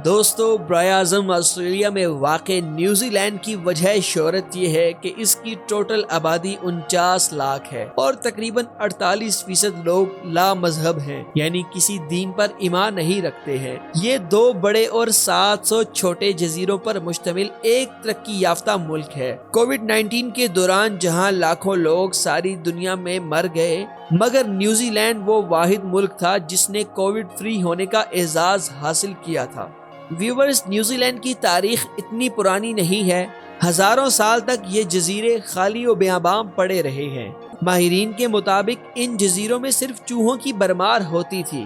دوستو برائے اعظم آسٹریلیا میں واقع نیوزی لینڈ کی وجہ شہرت یہ ہے کہ اس کی ٹوٹل آبادی 49 لاکھ ہے اور تقریباً 48% لوگ لا مذہب ہیں، یعنی کسی دین پر ایمان نہیں رکھتے ہیں۔ یہ 2 بڑے اور 700 چھوٹے جزیروں پر مشتمل ایک ترقی یافتہ ملک ہے۔ کووڈ-19 کے دوران جہاں لاکھوں لوگ ساری دنیا میں مر گئے، مگر نیوزی لینڈ وہ واحد ملک تھا جس نے کووڈ فری ہونے کا اعزاز حاصل کیا تھا۔ ویورز، نیوزی لینڈ کی تاریخ اتنی پرانی نہیں ہے۔ ہزاروں سال تک یہ جزیرے خالی و بیاباں پڑے رہے ہیں۔ ماہرین کے مطابق ان جزیروں میں صرف چوہوں کی برمار ہوتی تھی۔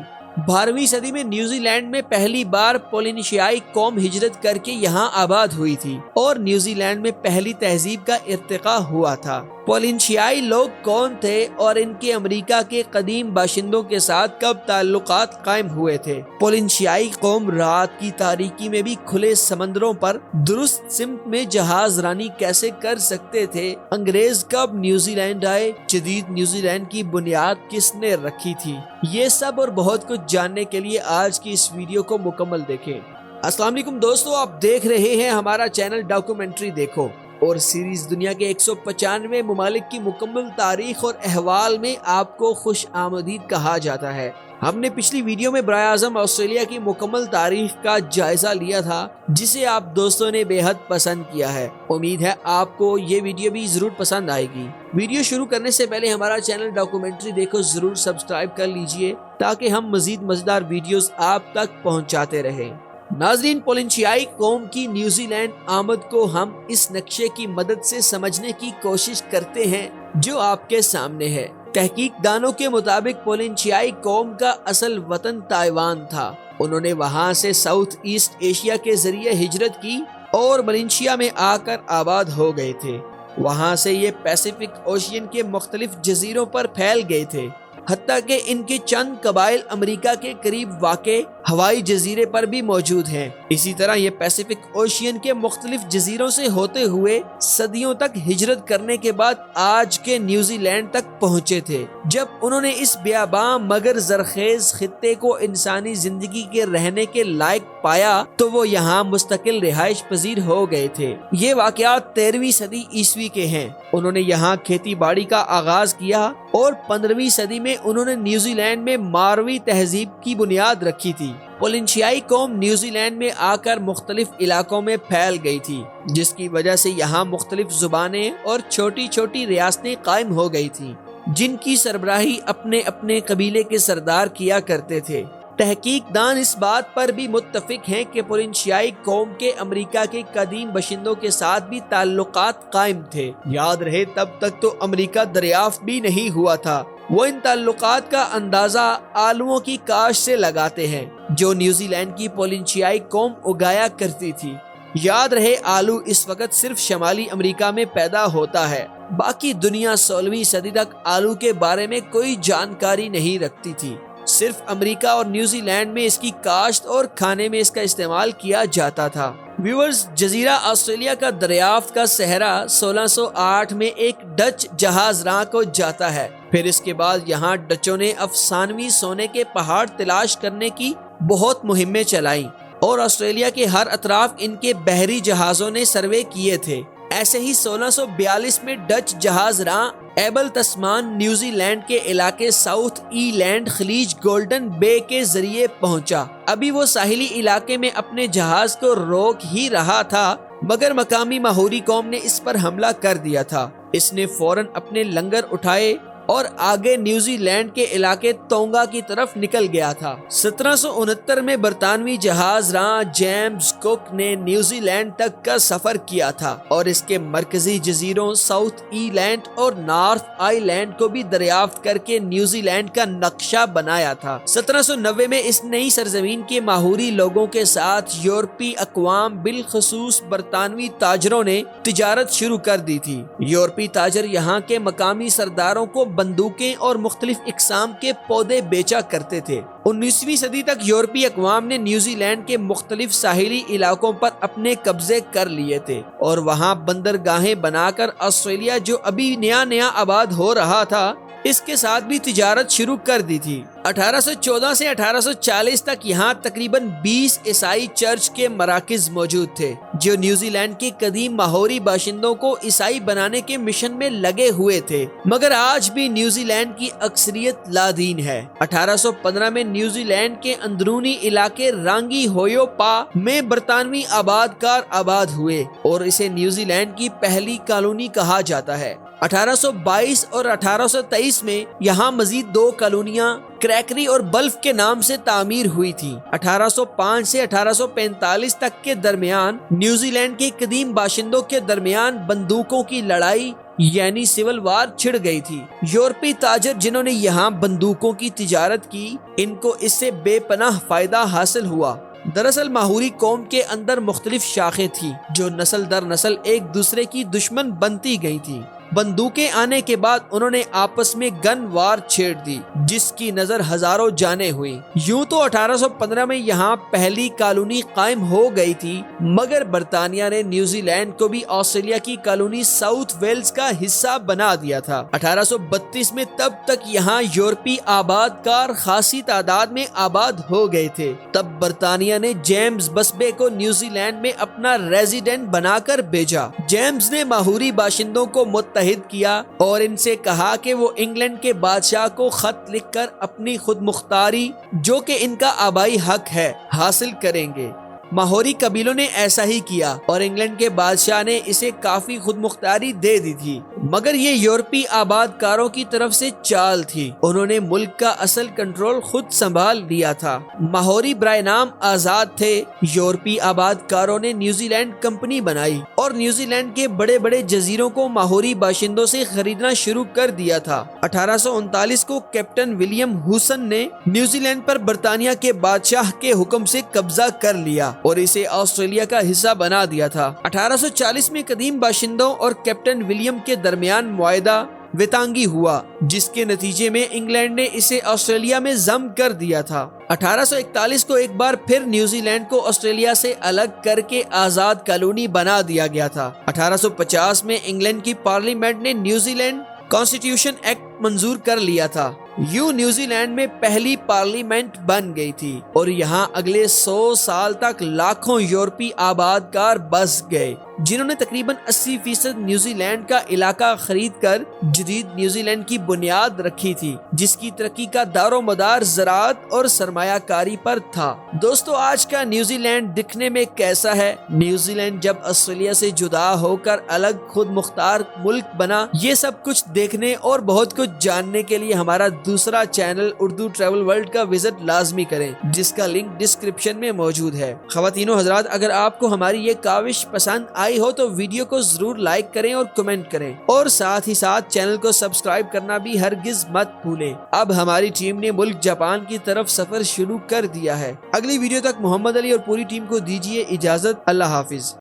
12ویں صدی میں نیوزی لینڈ میں پہلی بار پولینیشیائی قوم ہجرت کر کے یہاں آباد ہوئی تھی اور نیوزی لینڈ میں پہلی تہذیب کا ارتقاء ہوا تھا۔ پولینیشیائی لوگ کون تھے اور ان کے امریکہ کے قدیم باشندوں کے ساتھ کب تعلقات قائم ہوئے تھے؟ پولینیشیائی قوم رات کی تاریکی میں بھی کھلے سمندروں پر درست سمت میں جہاز رانی کیسے کر سکتے تھے؟ انگریز کب نیوزی لینڈ آئے؟ جدید نیوزی لینڈ کی بنیاد کس نے رکھی تھی؟ یہ سب اور بہت کچھ جاننے کے لیے آج کی اس ویڈیو کو مکمل دیکھیں۔ السلام علیکم دوستو، آپ دیکھ رہے ہیں ہمارا چینل ڈاکومنٹری دیکھو اور سیریز دنیا کے 195 ممالک کی مکمل تاریخ اور احوال میں آپ کو خوش آمدید کہا جاتا ہے۔ ہم نے پچھلی ویڈیو میں برائے اعظم آسٹریلیا کی مکمل تاریخ کا جائزہ لیا تھا، جسے آپ دوستوں نے بے حد پسند کیا ہے۔ امید ہے آپ کو یہ ویڈیو بھی ضرور پسند آئے گی۔ ویڈیو شروع کرنے سے پہلے ہمارا چینل ڈاکومنٹری دیکھو ضرور سبسکرائب کر لیجئے تاکہ ہم مزید مزیدار ویڈیوز آپ تک پہنچاتے رہیں۔ ناظرین، پولینیشیائی قوم کی نیوزی لینڈ آمد کو ہم اس نقشے کی مدد سے سمجھنے کی کوشش کرتے ہیں جو آپ کے سامنے ہے۔ تحقیق دانوں کے مطابق پولینیشیائی قوم کا اصل وطن تائیوان تھا۔ انہوں نے وہاں سے ساؤتھ ایسٹ ایشیا کے ذریعے ہجرت کی اور ملائیشیا میں آ کر آباد ہو گئے تھے۔ وہاں سے یہ پیسیفک اوشین کے مختلف جزیروں پر پھیل گئے تھے، حتیٰ کہ ان کے چند قبائل امریکہ کے قریب واقع ہوائی جزیرے پر بھی موجود ہیں۔ اسی طرح یہ پیسیفک اوشین کے مختلف جزیروں سے ہوتے ہوئے صدیوں تک ہجرت کرنے کے بعد آج کے نیوزی لینڈ تک پہنچے تھے۔ جب انہوں نے اس بیاباں مگر زرخیز خطے کو انسانی زندگی کے رہنے کے لائق پایا تو وہ یہاں مستقل رہائش پذیر ہو گئے تھے۔ یہ واقعات 13ویں صدی عیسوی کے ہیں۔ انہوں نے یہاں کھیتی باڑی کا آغاز کیا اور 15ویں صدی میں انہوں نے نیوزی لینڈ میں ماروی تہذیب کی بنیاد رکھی تھی۔ پولینیشیائی قوم نیوزی لینڈ میں آ کر مختلف علاقوں میں پھیل گئی تھی، جس کی وجہ سے یہاں مختلف زبانیں اور چھوٹی چھوٹی ریاستیں قائم ہو گئی تھیں، جن کی سربراہی اپنے اپنے قبیلے کے سردار کیا کرتے تھے۔ تحقیق دان اس بات پر بھی متفق ہیں کہ پولینیشیائی قوم کے امریکہ کے قدیم باشندوں کے ساتھ بھی تعلقات قائم تھے۔ یاد رہے تب تک تو امریکہ دریافت بھی نہیں ہوا تھا۔ وہ ان تعلقات کا اندازہ آلووں کی کاشت سے لگاتے ہیں جو نیوزی لینڈ کی پولینیشیائی قوم اگایا کرتی تھی۔ یاد رہے آلو اس وقت صرف شمالی امریکہ میں پیدا ہوتا ہے، باقی دنیا 16ویں صدی تک آلو کے بارے میں کوئی جانکاری نہیں رکھتی تھی۔ صرف امریکہ اور نیوزی لینڈ میں اس کی کاشت اور کھانے میں اس کا استعمال کیا جاتا تھا۔ ویورز، جزیرہ آسٹریلیا کا دریافت کا صحرا 1608 میں ایک ڈچ جہاز راں کو جاتا ہے۔ پھر اس کے بعد یہاں ڈچوں نے افسانوی سونے کے پہاڑ تلاش کرنے کی بہت مہمیں چلائیں اور آسٹریلیا کے ہر اطراف ان کے بحری جہازوں نے سروے کیے تھے۔ ایسے ہی 1642 میں ڈچ جہاز راں ایبل تسمان نیوزی لینڈ کے علاقے ساؤتھ ای لینڈ خلیج گولڈن بے کے ذریعے پہنچا۔ ابھی وہ ساحلی علاقے میں اپنے جہاز کو روک ہی رہا تھا مگر مقامی ماہوری قوم نے اس پر حملہ کر دیا تھا۔ اس نے فوراً اپنے لنگر اٹھائے اور آگے نیوزی لینڈ کے علاقے تونگا کی طرف نکل گیا تھا۔ 1769 میں برطانوی جہاز راں جیمز کک نے نیوزی لینڈ تک کا سفر کیا تھا اور اس کے مرکزی جزیروں ساؤتھ ای لینڈ اور نارتھ آئی لینڈ کو بھی دریافت کر کے نیوزی لینڈ کا نقشہ بنایا تھا۔ 1790 میں اس نئی سرزمین کے ماہوری لوگوں کے ساتھ یورپی اقوام بالخصوص برطانوی تاجروں نے تجارت شروع کر دی تھی۔ یورپی تاجر یہاں کے مقامی سرداروں کو بندوقیں اور مختلف اقسام کے پودے بیچا کرتے تھے۔ 19ویں صدی تک یورپی اقوام نے نیوزی لینڈ کے مختلف ساحلی علاقوں پر اپنے قبضے کر لیے تھے اور وہاں بندرگاہیں بنا کر آسٹریلیا جو ابھی نیا آباد ہو رہا تھا اس کے ساتھ بھی تجارت شروع کر دی تھی۔ 1814 سے 1840 تک یہاں تقریباً 20 عیسائی چرچ کے مراکز موجود تھے جو نیوزی لینڈ کے قدیم ماہوری باشندوں کو عیسائی بنانے کے مشن میں لگے ہوئے تھے، مگر آج بھی نیوزی لینڈ کی اکثریت لادین ہے۔ 1815 میں نیوزی لینڈ کے اندرونی علاقے رانگی ہویو پا میں برطانوی آباد کار آباد ہوئے اور اسے نیوزی لینڈ کی پہلی کالونی کہا جاتا ہے۔ 1822 اور 1823 میں یہاں مزید 2 کالونیاں کریکری اور بلف کے نام سے تعمیر ہوئی تھی۔ 1805 سے 1845 تک کے درمیان نیوزی لینڈ کے قدیم باشندوں کے درمیان بندوقوں کی لڑائی یعنی سول وار چھڑ گئی تھی۔ یورپی تاجر جنہوں نے یہاں بندوقوں کی تجارت کی، ان کو اس سے بے پناہ فائدہ حاصل ہوا۔ دراصل ماہوری قوم کے اندر مختلف شاخیں تھیں جو نسل در نسل ایک دوسرے کی دشمن بنتی گئی تھیں۔ بندوقیں آنے کے بعد انہوں نے آپس میں گن وار چھیڑ دی جس کی نظر ہزاروں جانیں ہوئی۔ یوں تو 1815 میں یہاں پہلی کالونی قائم ہو گئی تھی، مگر برطانیہ نے نیوزی لینڈ کو بھی آسٹریلیا کی کالونی ساؤتھ ویلز کا حصہ بنا دیا تھا۔ 1832 میں تب تک یہاں یورپی آباد کار خاصی تعداد میں آباد ہو گئے تھے۔ تب برطانیہ نے جیمز بسبے کو نیوزی لینڈ میں اپنا ریزیڈنٹ بنا کر بھیجا۔ جیمز نے ماہوری باشندوں کو متحد کیا اور ان سے کہا کہ وہ انگلینڈ کے بادشاہ کو خط لکھ کر اپنی خود مختاری جو کہ ان کا آبائی حق ہے حاصل کریں گے۔ ماہوری قبیلوں نے ایسا ہی کیا اور انگلینڈ کے بادشاہ نے اسے کافی خود مختاری دے دی تھی، مگر یہ یورپی آباد کاروں کی طرف سے چال تھی۔ انہوں نے ملک کا اصل کنٹرول خود سنبھال لیا تھا۔ ماہوری برائے نام آزاد تھے۔ یورپی آباد کاروں نے نیوزی لینڈ کمپنی بنائی اور نیوزی لینڈ کے بڑے بڑے جزیروں کو ماہوری باشندوں سے خریدنا شروع کر دیا تھا۔ 1839 کو کیپٹن ولیم ہوسن نے نیوزی لینڈ پر برطانیہ کے بادشاہ کے حکم سے قبضہ کر لیا اور اسے آسٹریلیا کا حصہ بنا دیا تھا۔ 1840 میں قدیم باشندوں اور کیپٹن ولیم کے درمیان معاہدہ ویتانگی ہوا جس کے نتیجے میں انگلینڈ نے اسے آسٹریلیا میں ضم کر دیا تھا۔ 1841 کو ایک بار پھر نیوزی لینڈ کو آسٹریلیا سے الگ کر کے آزاد کالونی بنا دیا گیا تھا۔ 1850 میں انگلینڈ کی پارلیمنٹ نے نیوزی لینڈ کانسٹیٹیوشن ایکٹ منظور کر لیا تھا۔ یوں نیوزی لینڈ میں پہلی پارلیمنٹ بن گئی تھی اور یہاں اگلے 100 سال تک لاکھوں یورپی آباد کار بس گئے جنہوں نے تقریباً 80% نیوزی لینڈ کا علاقہ خرید کر جدید نیوزی لینڈ کی بنیاد رکھی تھی جس کی ترقی کا دار و مدار زراعت اور سرمایہ کاری پر تھا۔ دوستو، آج کا نیوزی لینڈ دکھنے میں کیسا ہے؟ نیوزی لینڈ جب آسٹریلیا سے جدا ہو کر الگ خود مختار ملک بنا، یہ سب کچھ دیکھنے اور بہت کچھ جاننے کے لیے ہمارا دوسرا چینل اردو ٹریول ورلڈ کا وزٹ لازمی کریں جس کا لنک ڈسکرپشن میں موجود ہے۔ خواتین و حضرات، اگر آپ کو ہماری یہ کاوش پسند آئی ہو تو ویڈیو کو ضرور لائک کریں اور کمنٹ کریں اور ساتھ ہی ساتھ چینل کو سبسکرائب کرنا بھی ہرگز مت بھولیں۔ اب ہماری ٹیم نے ملک جاپان کی طرف سفر شروع کر دیا ہے۔ اگلی ویڈیو تک محمد علی اور پوری ٹیم کو دیجیے اجازت۔ اللہ حافظ۔